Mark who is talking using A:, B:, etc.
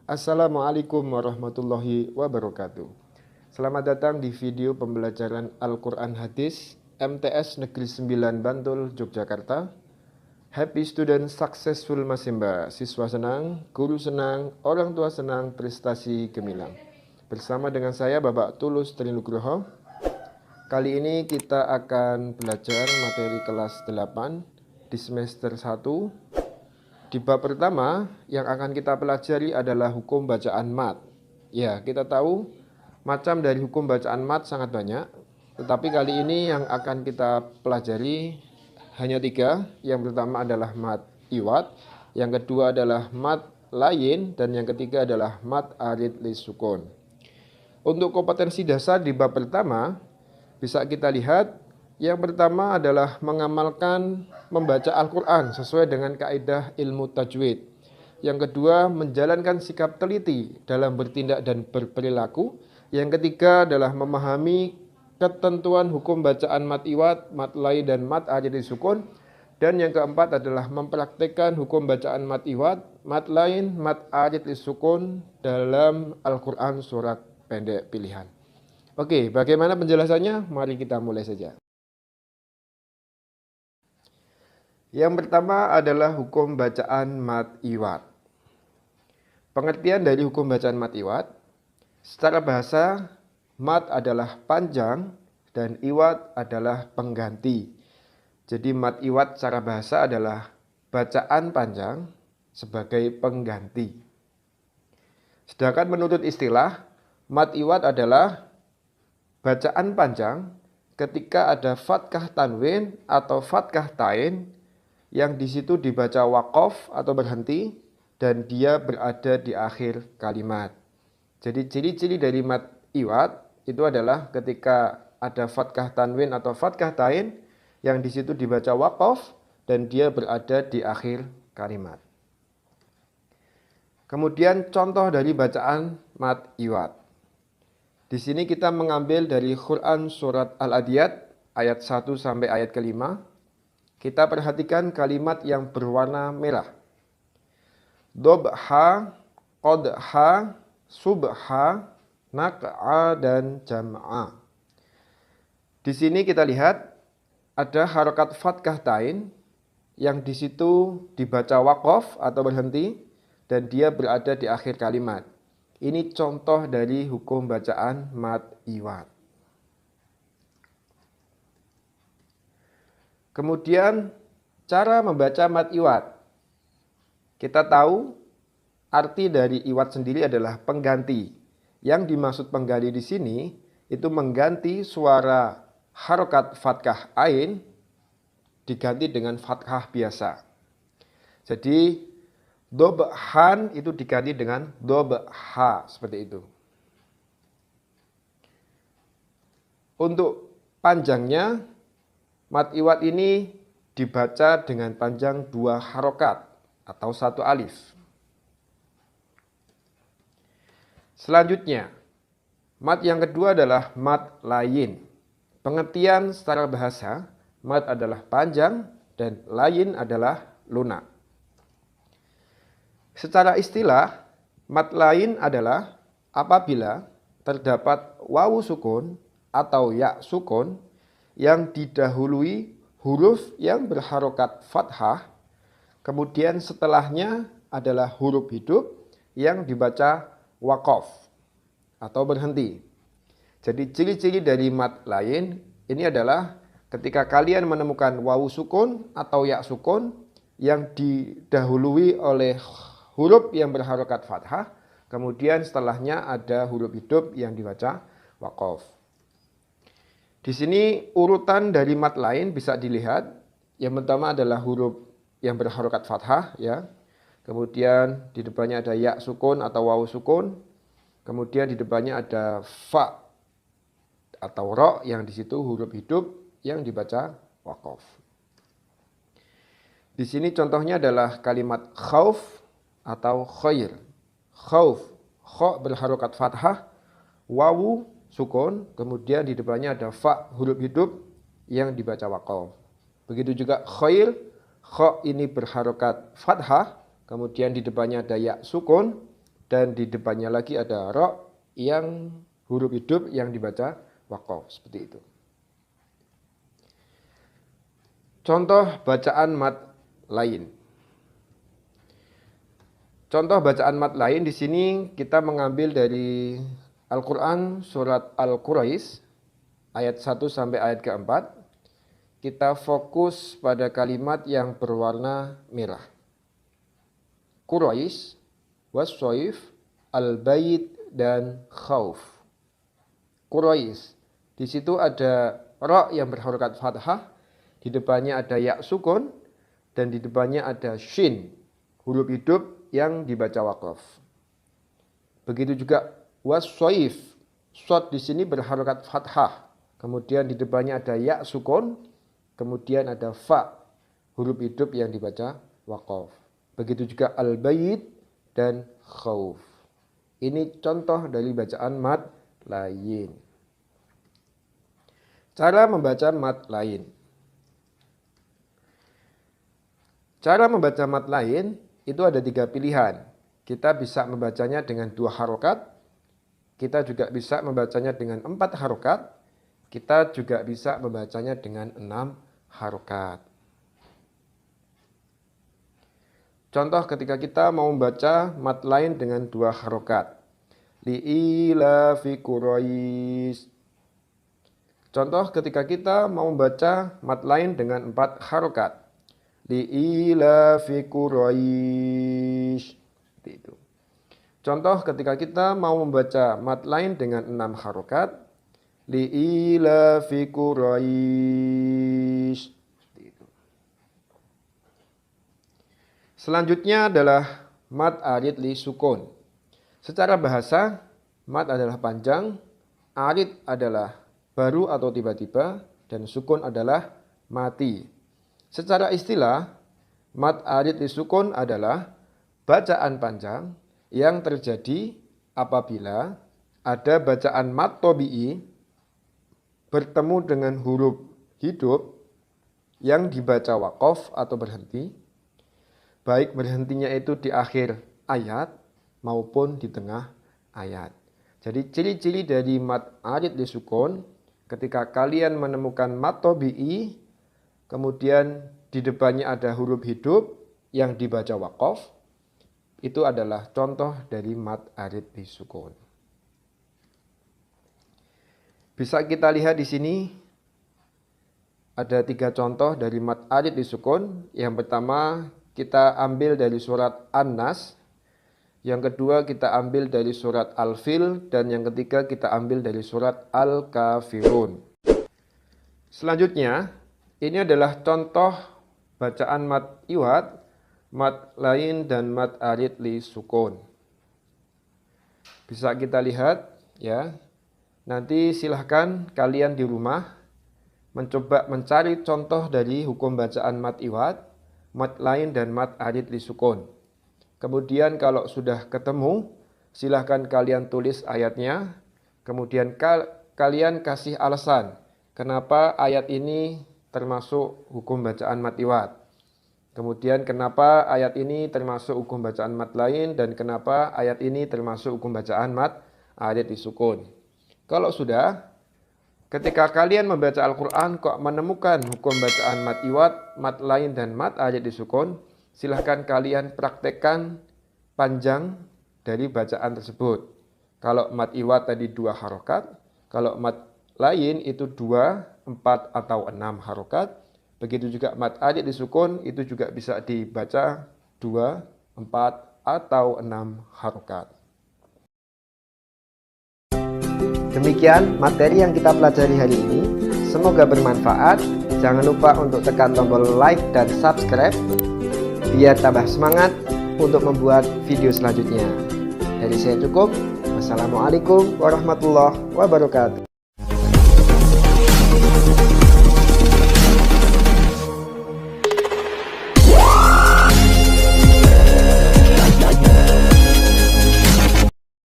A: Assalamualaikum warahmatullahi wabarakatuh. Selamat datang di video pembelajaran Al-Quran Hadis MTS Negeri 9 Bantul, Yogyakarta. Happy student, successful Masimba. Siswa senang, guru senang, orang tua senang, prestasi gemilang. Bersama dengan saya Bapak Tulus Trinugroho. Kali ini kita akan belajar materi kelas 8 di semester 1. Di bab pertama yang akan kita pelajari adalah hukum bacaan mat. Ya, kita tahu macam dari hukum bacaan mat sangat banyak, tetapi kali ini yang akan kita pelajari hanya 3. Yang pertama adalah mat iwat, yang kedua adalah mat lain, dan yang ketiga adalah mat arid lisukun. Untuk kompetensi dasar di bab pertama bisa kita lihat. Yang pertama adalah mengamalkan membaca Al-Quran sesuai dengan kaidah ilmu tajwid. Yang kedua, menjalankan sikap teliti dalam bertindak dan berperilaku. Yang ketiga adalah memahami ketentuan hukum bacaan mat iwat, mat lai, dan mat arid sukun. Dan yang keempat adalah mempraktekkan hukum bacaan mat iwat, mat lain, mat arid sukun dalam Al-Quran surat pendek pilihan. Oke, bagaimana penjelasannya? Mari kita mulai saja. Yang pertama adalah hukum bacaan mat iwat. Pengertian dari hukum bacaan mat iwat, secara bahasa, mat adalah panjang dan iwat adalah pengganti. Jadi mat iwat secara bahasa adalah bacaan panjang sebagai pengganti. Sedangkan menurut istilah, mat iwat adalah bacaan panjang ketika ada fathah tanwin atau fathah tain yang di situ dibaca waqaf atau berhenti dan dia berada di akhir kalimat. Jadi ciri-ciri dari mat iwat itu adalah ketika ada fathah tanwin atau fathah tain yang di situ dibaca waqaf dan dia berada di akhir kalimat. Kemudian contoh dari bacaan mat iwat. Di sini kita mengambil dari Quran surat Al-Adiyat ayat 1 sampai ayat ke-5. Kita perhatikan kalimat yang berwarna merah. Dobha, qodha, subha, nak'a, dan jam'a. Di sini kita lihat ada harokat fathah tain yang di situ dibaca waqaf atau berhenti dan dia berada di akhir kalimat. Ini contoh dari hukum bacaan mat iwat. Kemudian cara membaca mat iwat. Kita tahu arti dari iwat sendiri adalah pengganti. Yang dimaksud pengganti di sini itu mengganti suara harokat fathah ain diganti dengan fathah biasa. Jadi dobhan itu diganti dengan dobha seperti itu. Untuk panjangnya, mat iwat ini dibaca dengan panjang 2 harokat atau 1 alif. Selanjutnya, mat yang kedua adalah mat lain. Pengertian secara bahasa, mat adalah panjang dan lain adalah lunak. Secara istilah, mat lain adalah apabila terdapat wawu sukun atau ya sukun yang didahului huruf yang berharokat fathah, kemudian setelahnya adalah huruf hidup yang dibaca waqaf atau berhenti. Jadi ciri-ciri dari mat lain ini adalah ketika kalian menemukan wawu sukun atau ya sukun yang didahului oleh huruf yang berharokat fathah, kemudian setelahnya ada huruf hidup yang dibaca waqaf. Di sini urutan dari mat lain bisa dilihat. Yang pertama adalah huruf yang berharokat fathah, ya. Kemudian di depannya ada ya sukun atau wawu sukun. Kemudian di depannya ada fa atau ro yang di situ huruf hidup yang dibaca waqaf. Di sini contohnya adalah kalimat khauf atau khair. Khauf, kha berharokat fathah, wawu sukun, kemudian di depannya ada fa huruf hidup yang dibaca waqaf. Begitu juga khail, kha ini berharokat fathah, kemudian di depannya ada ya sukun, dan di depannya lagi ada ra yang huruf hidup yang dibaca waqaf, seperti itu. Contoh bacaan mat lain. Contoh bacaan mat lain di sini kita mengambil dari Al-Qur'an surat Al-Quraisy ayat 1 sampai ayat ke-4. Kita fokus pada kalimat yang berwarna merah. Quraisy, was-soif, al-bait dan khauf. Quraisy. Di situ ada ra yang berharokat fathah, di depannya ada ya sukun, dan di depannya ada shin, huruf hidup yang dibaca waqaf. Begitu juga was-soif. Shad di sini berharokat fathah, kemudian di depannya ada ya sukun, kemudian ada fa, huruf hidup yang dibaca waqaf. Begitu juga al-bait dan khauf. Ini contoh dari bacaan mat lain. Cara membaca mat lain. Cara membaca mat lain itu ada 3 pilihan. Kita bisa membacanya dengan 2 harokat. Kita juga bisa membacanya dengan 4 harokat. Kita juga bisa membacanya dengan 6 harokat. Contoh ketika kita mau membaca mat lain dengan 2 harokat. Li'ilafi Quraisy. Contoh ketika kita mau membaca mat lain dengan 4 harokat. Li'ilafi Quraisy. Seperti itu. Contoh ketika kita mau membaca mat lain dengan 6 harokat. Li'ilafi Quraisy. Seperti itu. Selanjutnya adalah mat arid li sukun. Secara bahasa, mat adalah panjang, arid adalah baru atau tiba-tiba, dan sukun adalah mati. Secara istilah, mat arid li sukun adalah bacaan panjang yang terjadi apabila ada bacaan mat tabi'i bertemu dengan huruf hidup yang dibaca waqaf atau berhenti, baik berhentinya itu di akhir ayat maupun di tengah ayat. Jadi ciri-ciri dari mat arid li sukun, ketika kalian menemukan mat tabi'i, kemudian di depannya ada huruf hidup yang dibaca waqaf, itu adalah contoh dari mat arid li sukun. Bisa kita lihat di sini ada 3 contoh dari mat arid li sukun. Yang pertama kita ambil dari surat An-Nas, yang kedua kita ambil dari surat Al-Fil, dan yang ketiga kita ambil dari surat Al-Kafirun. Selanjutnya, ini adalah contoh bacaan mat iwad, mat lain, dan mat arid li sukun. Bisa kita lihat ya. Nanti silahkan kalian di rumah mencoba mencari contoh dari hukum bacaan mat iwad, mat lain, dan mat arid li sukun. Kemudian kalau sudah ketemu, silahkan kalian tulis ayatnya. Kemudian kalian kasih alasan kenapa ayat ini termasuk hukum bacaan mat iwad. Kemudian kenapa ayat ini termasuk hukum bacaan mat lain, dan kenapa ayat ini termasuk hukum bacaan mat arid li sukun. Kalau sudah, ketika kalian membaca Al-Quran kok menemukan hukum bacaan mat iwad, mat lain, dan mat arid li sukun, silahkan kalian praktekkan panjang dari bacaan tersebut. Kalau mat iwad tadi 2 harokat, kalau mat lain itu 2, 4, atau 6 harokat. Begitu juga mat arid li sukun itu juga bisa dibaca 2, 4, atau 6 harokat. Demikian materi yang kita pelajari hari ini. Semoga bermanfaat. Jangan lupa untuk tekan tombol like dan subscribe biar tambah semangat untuk membuat video selanjutnya. Dari saya cukup. Wassalamualaikum warahmatullahi wabarakatuh.